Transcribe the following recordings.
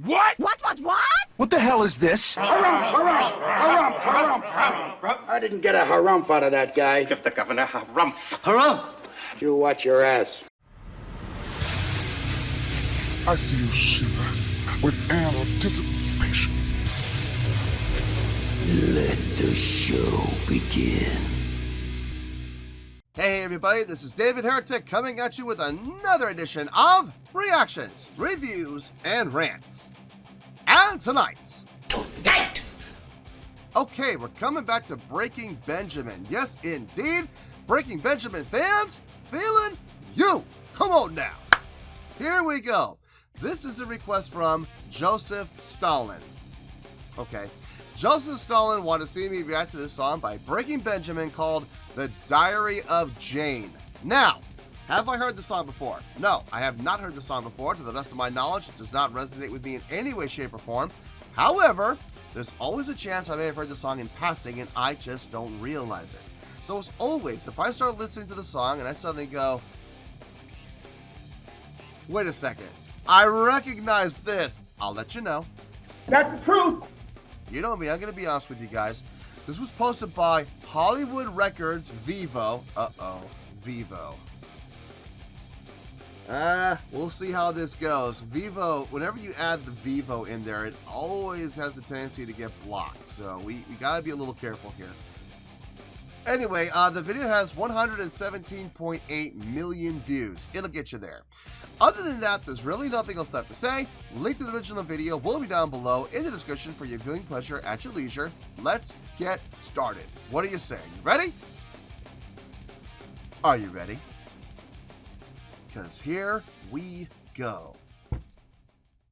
What? What? What the hell is this? Harumph. I didn't get a harumph out of that guy. Give the governor harumph. Harumph! You watch your ass. I see you shiver with anticipation. Let the show begin. Hey everybody, this is David Heretic coming at you with another edition of Reactions, Reviews, and Rants. And tonight... Okay, we're coming back to Breaking Benjamin. Yes, indeed. Breaking Benjamin fans, feeling you. Come on now. Here we go. This is a request from Joseph Stalin. Okay. Joseph Stalin wanted to see me react to this song by Breaking Benjamin called The Diary of Jane. Now, have I heard the song before? No, I have not heard the song before. To the best of my knowledge, it does not resonate with me in any way, shape, or form. However, there's always a chance I may have heard the song in passing and I just don't realize it. So as always, if I start listening to the song and I suddenly go, wait a second, I recognize this, I'll let you know. That's the truth. You know me, I'm going to be honest with you guys. This was posted by Hollywood Records Vivo. Vivo. We'll see how this goes. Vivo, whenever you add the Vivo in there, it always has the tendency to get blocked. So we got to be a little careful here. Anyway, the video has 117.8 million views. It'll get you there. Other than that, there's really nothing else left to say. Link to the original video will be down below in the description for your viewing pleasure at your leisure. Let's get started. What are you saying? You ready? Are you ready? Because here we go.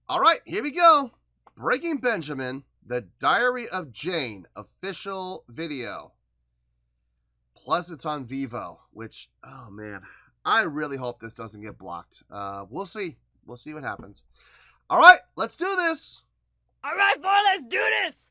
All right, here we go. Breaking Benjamin, The Diary of Jane official video. Plus it's on Vivo, which, oh man, I really hope this doesn't get blocked. We'll see. We'll see what happens. All right, let's do this. All right, boy, let's do this.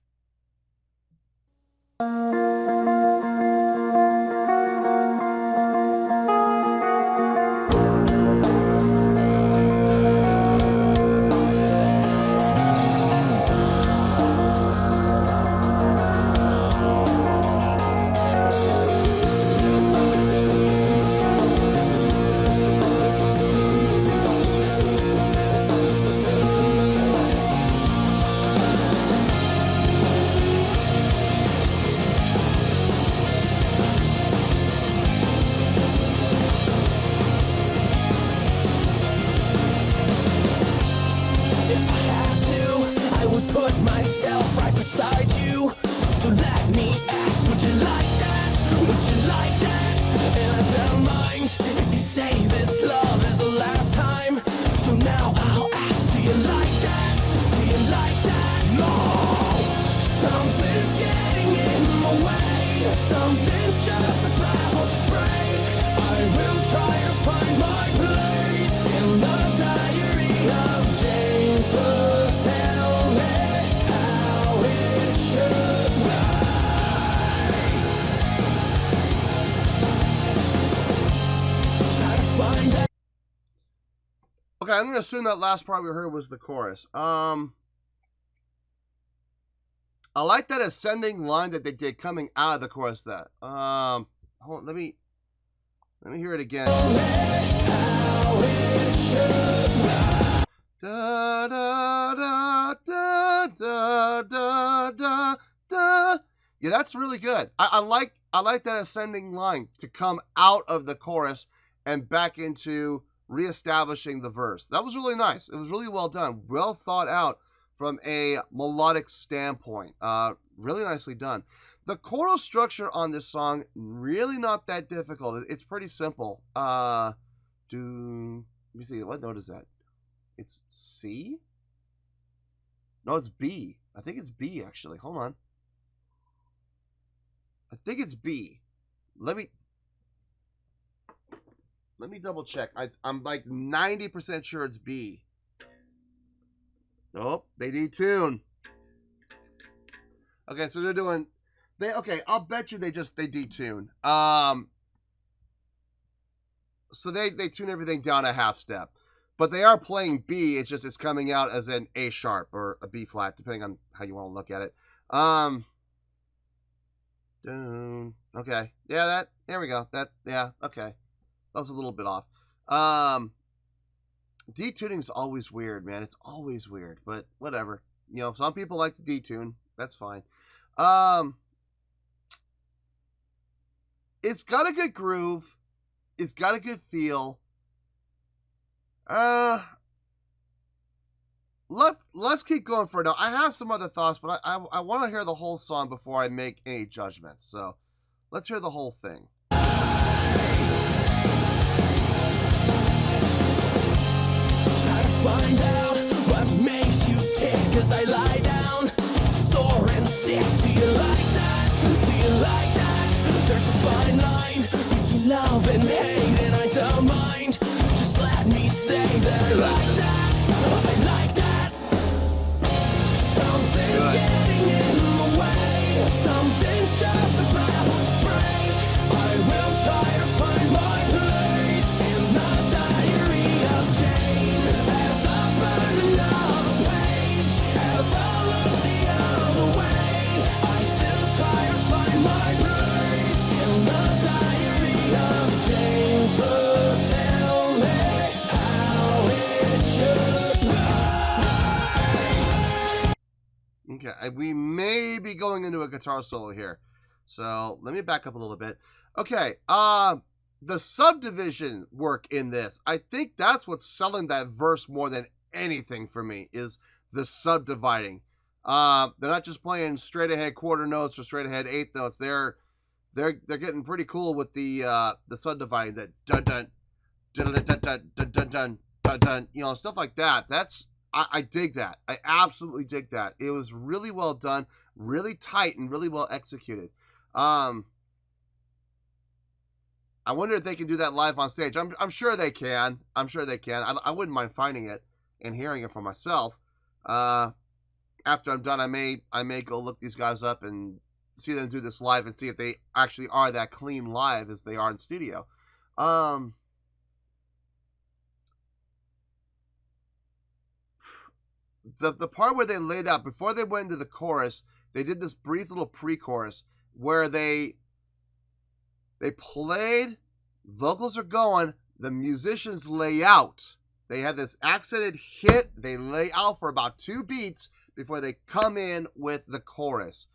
Something's just about to break. I will try to find my place in the diary of Jane. So tell me how it should be. Try to find that. Okay, I'm going to assume that last part we heard was the chorus. I like that ascending line that they did coming out of the chorus. That hold on, let me hear it again. Da, da, da, da, da, da, da, da. Yeah, that's really good. I like that ascending line to come out of the chorus and back into reestablishing the verse. That was really nice. It was really well done, well thought out. From a melodic standpoint, really nicely done. The choral structure on this song, really not that difficult. It's pretty simple. Let me see, what note is that? It's C? No, it's B. I think it's B, actually. Hold on. I think it's B. Let me double check. I'm like 90% sure it's B. Nope, they detune. Okay, so they're doing okay, I'll bet you they detune. So they tune everything down a half step. but they are playing B. It's just it's coming out as an A sharp or a B flat, depending on how you want to look at it. Okay, yeah, there we go. Okay, that was a little bit off. Detuning's always weird, man. It's always weird, but whatever. You know, some people like to detune. That's fine. It's got a good groove. It's got a good feel. Let's keep going for now. I have some other thoughts, but I want to hear the whole song before I make any judgments. So let's hear the whole thing. Try to find out what makes you tick as I lie down, sore and sick. Do you like that? Do you like that? There's a fine line between love and hate, and I don't mind. Just let me say that I like that. I like that. Something's getting in the way. Something's just about to break. I will try to find my place in the diary of Jane. As I burn another page, as I look the other way, I still try to find my place in the diary of Jane. So tell me how it should be. Okay, we may be going into a guitar solo here. So let me back up a little bit. Okay, the subdivision work in this, I think that's what's selling that verse more than anything for me, is the subdividing. They're not just playing straight ahead quarter notes or straight ahead eighth notes. They're getting pretty cool with the subdividing, that dun dun dun dun dun dun dun dun dun dun, you know, stuff like that. I dig that. I absolutely dig that. It was really well done, really tight, and really well executed. I wonder if they can do that live on stage. I'm sure they can. I'm sure they can. I wouldn't mind finding it and hearing it for myself. After I'm done, I may go look these guys up and see them do this live and see if they actually are that clean live as they are in studio. The part where they laid out before they went into the chorus, they did this brief little pre-chorus where they played, vocals are going, the musicians lay out. They had this accented hit, they lay out for about 2 beats before they come in with the chorus.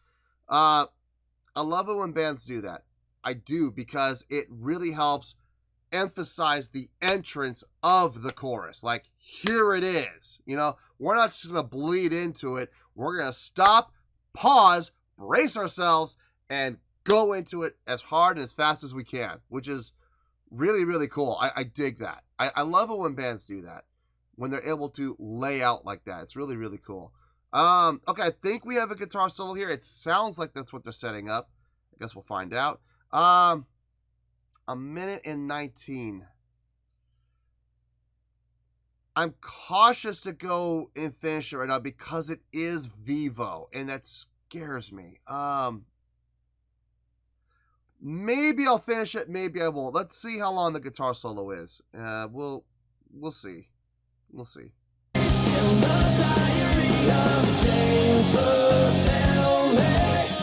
I love it when bands do that. I do, because it really helps emphasize the entrance of the chorus. Like, here it is. You know, we're not just going to bleed into it. We're going to stop, pause, brace ourselves, and go into it as hard and as fast as we can, which is really, really cool. I dig that. I love it when bands do that, when they're able to lay out like that. It's really, really cool. Okay, I think we have a guitar solo here. It sounds like that's what they're setting up. I guess we'll find out. 1:19. I'm cautious to go and finish it right now because it is Vivo, and that scares me. Maybe I'll finish it, maybe I won't. Let's see how long the guitar solo is. We'll see. We'll see. In the diary of Jane, so tell me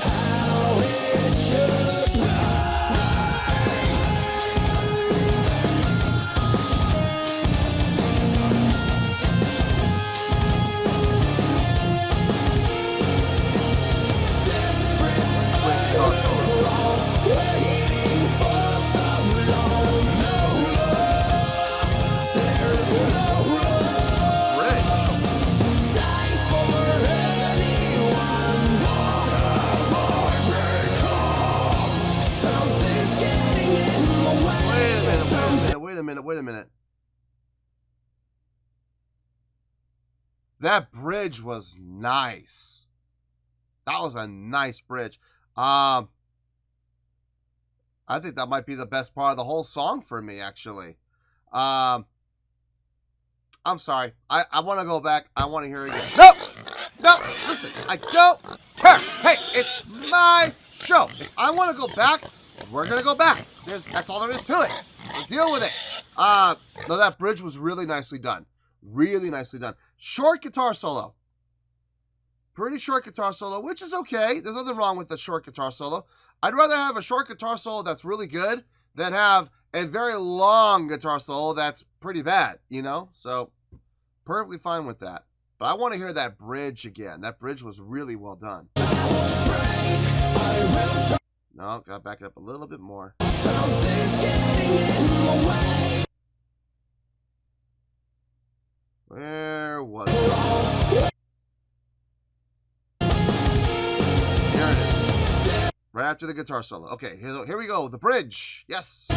how it should be. Waiting for so long, no love, there is no love. Die for anyone, what have I become? Something's getting in the way. Wait a minute. That bridge was nice. That was a nice bridge. I think that might be the best part of the whole song for me, actually. I'm sorry. I want to go back. I want to hear it again. No, listen. I don't care. Hey, it's my show. If I want to go back, we're going to go back. That's all there is to it. So deal with it. No, that bridge was really nicely done. Really nicely done. Short guitar solo. Pretty short guitar solo, which is okay. There's nothing wrong with a short guitar solo. I'd rather have a short guitar solo that's really good than have a very long guitar solo that's pretty bad, you know? So, perfectly fine with that. But I want to hear that bridge again. That bridge was really well done. No, gotta back it up a little bit more. Where was it? Here it is. Right after the guitar solo. Okay, here we go. The bridge. Yes.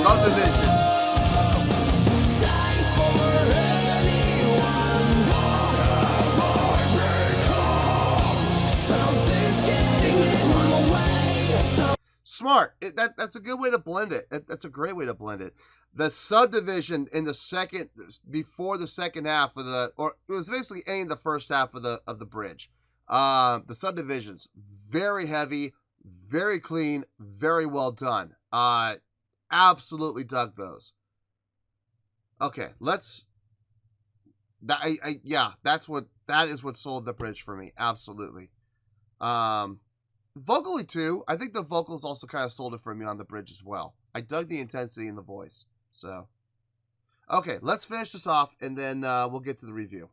Subdivisions. Smart. That's a good way to blend it. That's a great way to blend it. The subdivision in the second, before the second half of the, or it was basically ending the first half of the bridge. The subdivisions, very heavy, very clean, very well done. Absolutely dug those. Okay, let's. That is what sold the bridge for me. Absolutely. Vocally too, I think the vocals also kind of sold it for me on the bridge as well. I dug the intensity in the voice. So, okay, let's finish this off and then we'll get to the review.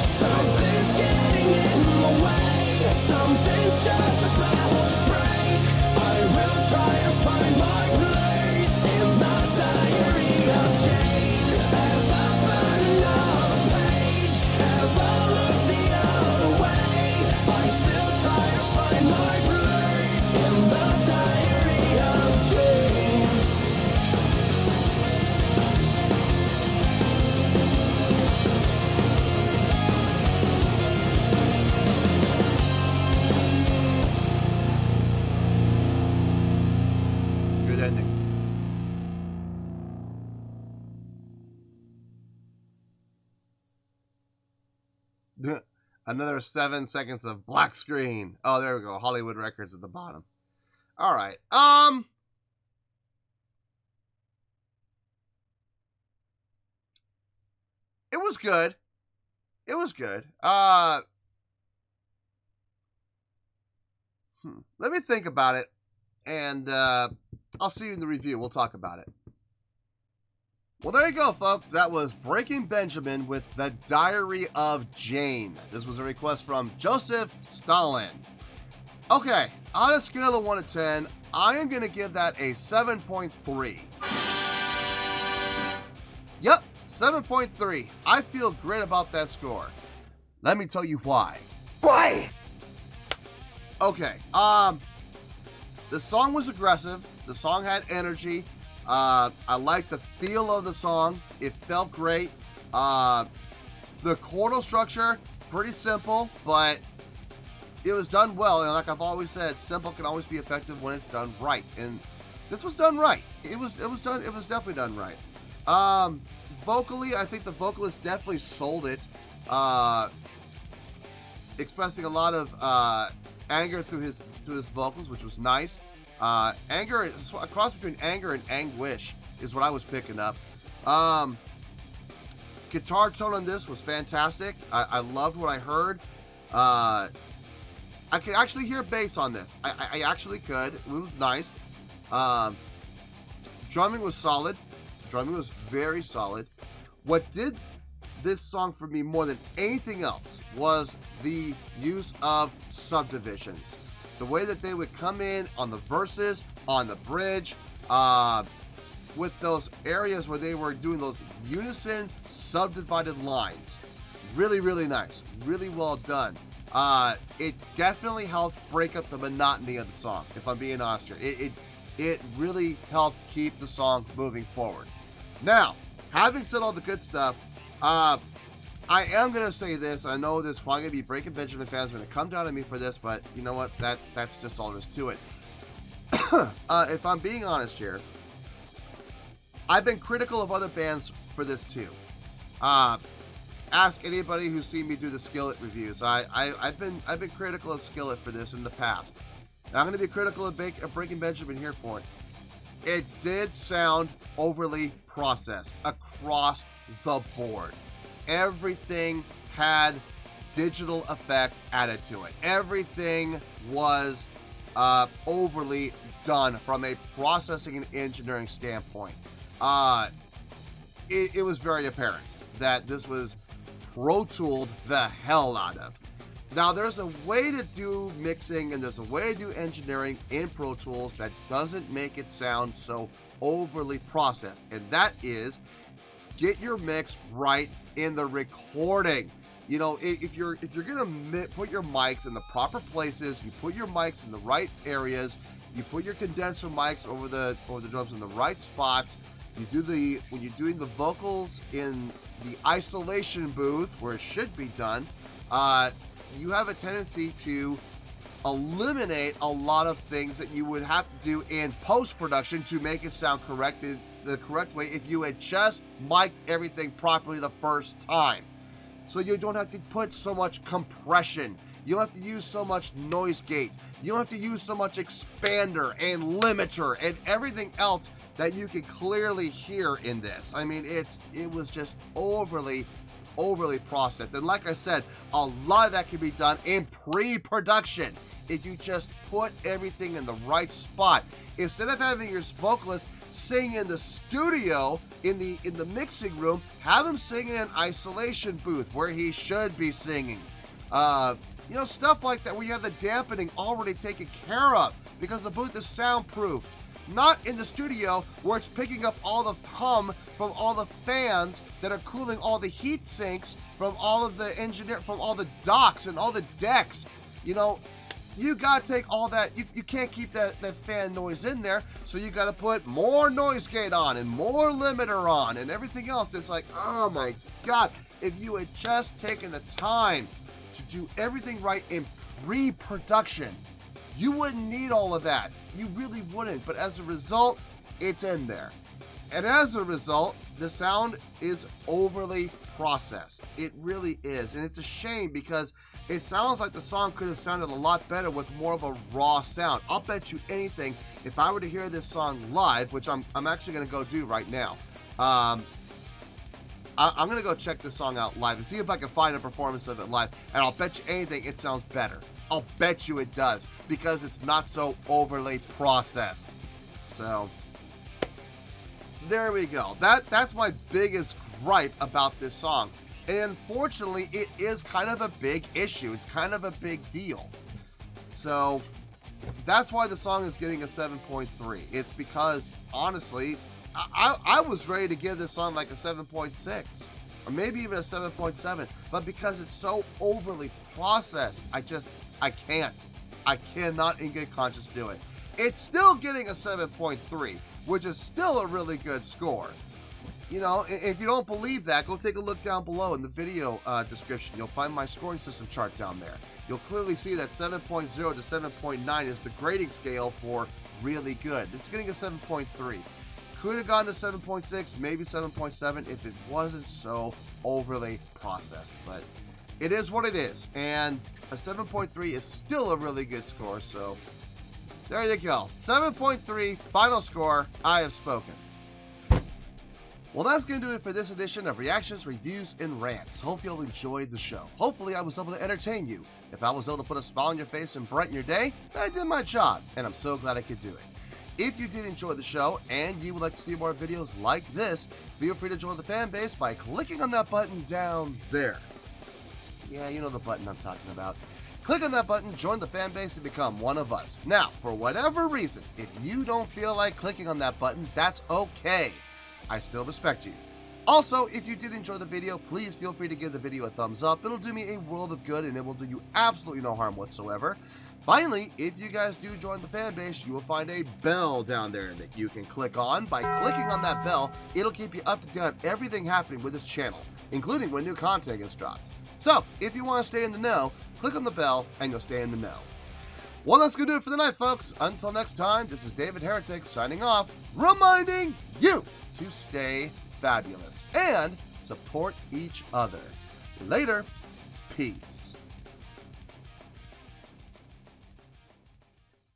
Something's getting in the way. Something's just about to break. I will try to find my place in the diary of Jane. As I find another page, as I look the other way, I still try to find my place in the diary of Jane. Good ending. Another 7 seconds of black screen. Oh, there we go. Hollywood Records at the bottom. All right. It was good. It was good. Let me think about it, and I'll see you in the review. We'll talk about it. Well, there you go, folks. That was Breaking Benjamin with The Diary of Jane. This was a request from Joseph Stalin. Okay, on a scale of 1 to 10, I am going to give that a 7.3. Yep, 7.3. I feel great about that score. Let me tell you why. Why? Okay, the song was aggressive. The song had energy. I liked the feel of the song. It felt great. The chordal structure, pretty simple, but it was done well. And like I've always said, simple can always be effective when it's done right. And this was done right. It was definitely done right. Vocally, I think the vocalist definitely sold it. Expressing a lot of anger through his vocals, which was nice. Anger, a cross between anger and anguish is what I was picking up. Guitar tone on this was fantastic. I loved what I heard. I could actually hear bass on this. I actually could. It was nice. Drumming was solid. Drumming was very solid. What did this song for me more than anything else was the use of subdivisions. The way that they would come in on the verses, on the bridge, with those areas where they were doing those unison subdivided lines. Really, really nice. Really well done. It definitely helped break up the monotony of the song, if I'm being honest here. It really helped keep the song moving forward. Now, having said all the good stuff, I am going to say this. I know this probably going to be Breaking Benjamin fans are going to come down on me for this, but you know what? That's just all there is to it. If I'm being honest here, I've been critical of other bands for this too. ask anybody who's seen me do the Skillet reviews. I've been critical of Skillet for this in the past. And I'm going to be critical of Breaking Benjamin here for it. It did sound overly processed across the board. Everything had digital effect added to it. Everything was overly done from a processing and engineering standpoint. It was very apparent that this was Pro Tooled the hell out of. Now, there's a way to do mixing and there's a way to do engineering in Pro Tools that doesn't make it sound so overly processed, and that is get your mix right in the recording. You know, if you're gonna put your mics in the proper places, you put your mics in the right areas, you put your condenser mics over the drums in the right spots. You do when you're doing the vocals in the isolation booth where it should be done, you have a tendency to eliminate a lot of things that you would have to do in post-production to make it sound correct the correct way if you had just mic'd everything properly the first time. So you don't have to put so much compression. You don't have to use so much noise gate. You don't have to use so much expander and limiter and everything else that you can clearly hear in this. I mean, it was just overly processed. And like I said, a lot of that can be done in pre-production if you just put everything in the right spot. Instead of having your vocalist sing in the studio, in the mixing room, have him sing in an isolation booth where he should be singing. You know, stuff like that, where you have the dampening already taken care of because the booth is soundproofed. Not in the studio where it's picking up all the hum from all the fans that are cooling all the heat sinks from all of the from all the docks and all the decks. You know, you gotta take all that. You can't keep that fan noise in there, so you gotta put more noise gate on and more limiter on and everything else. It's like, oh my God, if you had just taken the time to do everything right in pre-production, you wouldn't need all of that. You really wouldn't. But as a result, it's in there. And as a result, the sound is overly processed. It really is. And it's a shame because it sounds like the song could have sounded a lot better with more of a raw sound. I'll bet you anything, if I were to hear this song live, which I'm actually going to go do right now, I'm going to go check this song out live and see if I can find a performance of it live. And I'll bet you anything it sounds better. I'll bet you it does because it's not so overly processed. So there we go. That's my biggest gripe about this song. And unfortunately, it is kind of a big issue. It's kind of a big deal. So that's why the song is getting a 7.3. It's because, honestly, I was ready to give this song like a 7.6 or maybe even a 7.7, but because it's so overly processed, I cannot in good conscience do it. It's still getting a 7.3, which is still a really good score. You know, if you don't believe that, go take a look down below in the video description. You'll find my scoring system chart down there. You'll clearly see that 7.0 to 7.9 is the grading scale for really good. This is getting a 7.3. Could have gone to 7.6, maybe 7.7 if it wasn't so overly processed. But it is what it is. And a 7.3 is still a really good score. So there you go. 7.3, final score. I have spoken. Well, that's going to do it for this edition of Reactions, Reviews, and Rants. Hope you all enjoyed the show. Hopefully, I was able to entertain you. If I was able to put a smile on your face and brighten your day, I did my job, and I'm so glad I could do it. If you did enjoy the show and you would like to see more videos like this, feel free to join the fan base by clicking on that button down there. Yeah, you know the button I'm talking about. Click on that button, join the fan base, and become one of us. Now, for whatever reason, if you don't feel like clicking on that button, that's okay. I still respect you. Also, if you did enjoy the video, please feel free to give the video a thumbs up. It'll do me a world of good and it will do you absolutely no harm whatsoever. Finally, if you guys do join the fan base, you will find a bell down there that you can click on. By clicking on that bell, it'll keep you up to date on everything happening with this channel, including when new content gets dropped. So, if you want to stay in the know, click on the bell and you'll stay in the know. Well, that's going to do it for the night, folks. Until next time, this is David Heretic signing off, reminding you to stay fabulous and support each other. Later. Peace.